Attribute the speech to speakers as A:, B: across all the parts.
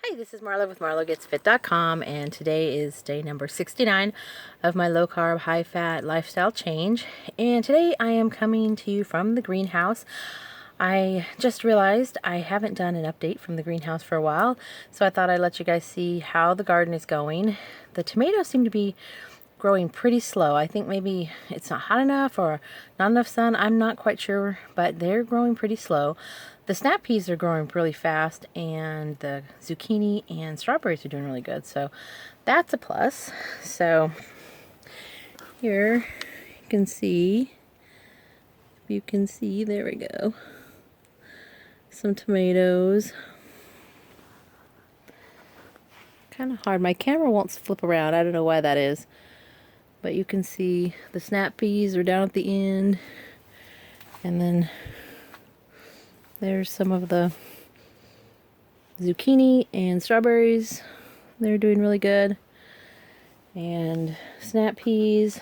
A: Hi, this is Marla with marlagetsfit.com, and today is day number 69 of my low carb, high fat lifestyle change. And today I am coming to you from the greenhouse. I just realized I haven't done an update from the greenhouse for a while, so I thought I'd let you guys see how the garden is going. The tomatoes seem to be growing pretty slow. I think maybe it's not hot enough or not enough sun. I'm not quite sure, but they're growing pretty slow. The snap peas are growing really fast, and the zucchini and strawberries are doing really good. So that's a plus. So here you can see, there we go. Some tomatoes. Kind of hard. My camera won't flip around. I don't know why that is. But you can see the snap peas are down at the end. And then there's some of the zucchini and strawberries. They're doing really good. And snap peas.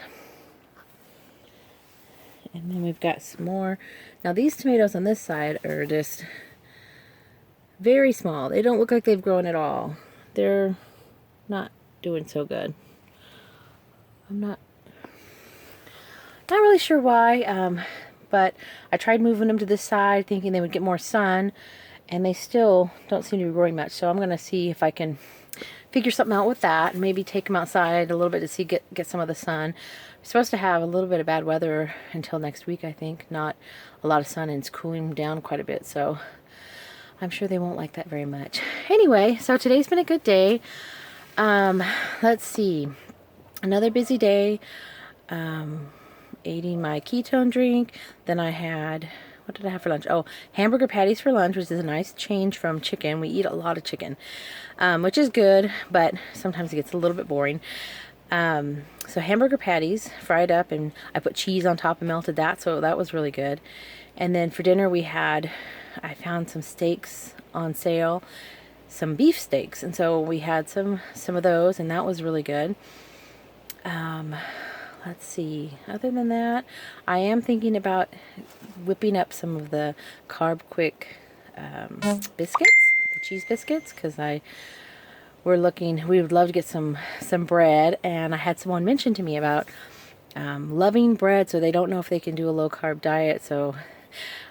A: And then we've got some more. Now these tomatoes on this side are just very small. They don't look like they've grown at all. They're not doing so good. I'm not really sure why, but I tried moving them to this side thinking they would get more sun, and they still don't seem to be growing much. So I'm going to see if I can figure something out with that and maybe take them outside a little bit to get some of the sun. We're supposed to have a little bit of bad weather until next week, I think. Not a lot of sun, and it's cooling down quite a bit, so I'm sure they won't like that very much. Anyway, so today's been a good day. Let's see. Another busy day. Eating my ketone drink. Then I had, what did I have for lunch? Oh, hamburger patties for lunch, which is a nice change from chicken. We eat a lot of chicken, which is good, but sometimes it gets a little bit boring. So hamburger patties fried up, and I put cheese on top and melted that, so that was really good. And then for dinner I found some steaks on sale, some beef steaks, and so we had some of those, and that was really good. Let's see, other than that, I am thinking about whipping up some of the Carb Quick biscuits, the cheese biscuits, because we would love to get some bread, and I had someone mention to me about loving bread, so they don't know if they can do a low carb diet, so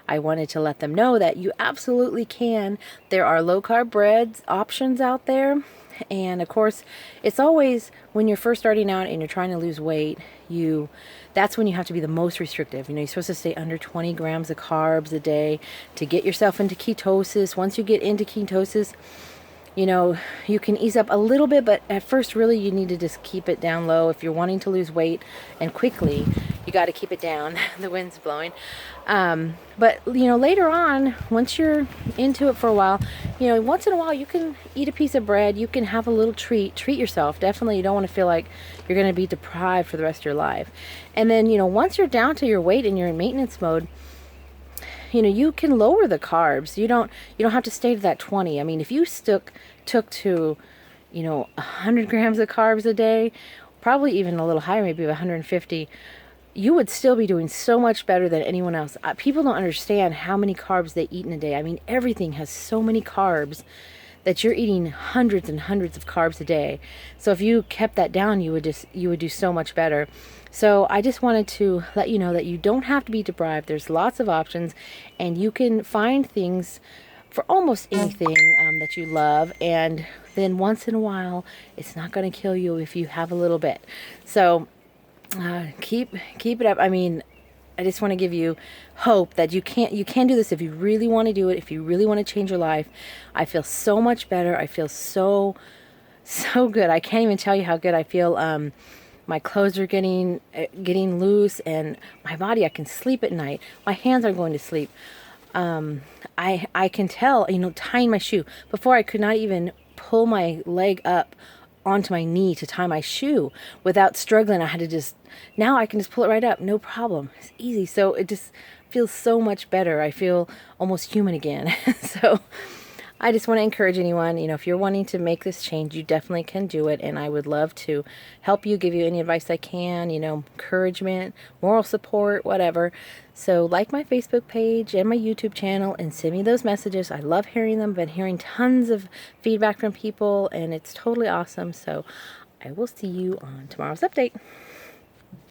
A: I wanted to let them know that you absolutely can. There are low carb breads options out there. And of course, it's always when you're first starting out and you're trying to lose weight, that's when you have to be the most restrictive. You're supposed to stay under 20 grams of carbs a day to get yourself into ketosis. Once you get into ketosis, you can ease up a little bit, but at first really you need to just keep it down low. If you're wanting to lose weight and quickly, you got to keep it down. The wind's blowing. But later on, once you're into it for a while, once in a while you can eat a piece of bread, you can have a little treat yourself. Definitely, you don't want to feel like you're going to be deprived for the rest of your life. And then, once you're down to your weight and you're in maintenance mode, you can lower the carbs. You don't have to stay to that 20. I mean, if you took to 100 grams of carbs a day, probably even a little higher, maybe 150, you would still be doing so much better than anyone else. People don't understand how many carbs they eat in a day. I mean, everything has so many carbs that you're eating hundreds and hundreds of carbs a day. So if you kept that down, you would do so much better. So I just wanted to let you know that you don't have to be deprived. There's lots of options, and you can find things for almost anything that you love. And then once in a while, it's not going to kill you if you have a little bit. So keep it up. I mean, I just want to give you hope that you can do this if you really want to do it, if you really want to change your life. I feel so much better. I feel so good. I can't even tell you how good I feel. My clothes are getting loose, and my body, I can sleep at night. My hands are going to sleep. I can tell, tying my shoe. Before, I could not even pull my leg up onto my knee to tie my shoe without struggling. Now I can just pull it right up, no problem. It's easy. So it just feels so much better. I feel almost human again. So I just want to encourage anyone, if you're wanting to make this change, you definitely can do it. And I would love to help you, give you any advice I can, encouragement, moral support, whatever. So like my Facebook page and my YouTube channel and send me those messages. I love hearing them. Been hearing tons of feedback from people and it's totally awesome. So I will see you on tomorrow's update.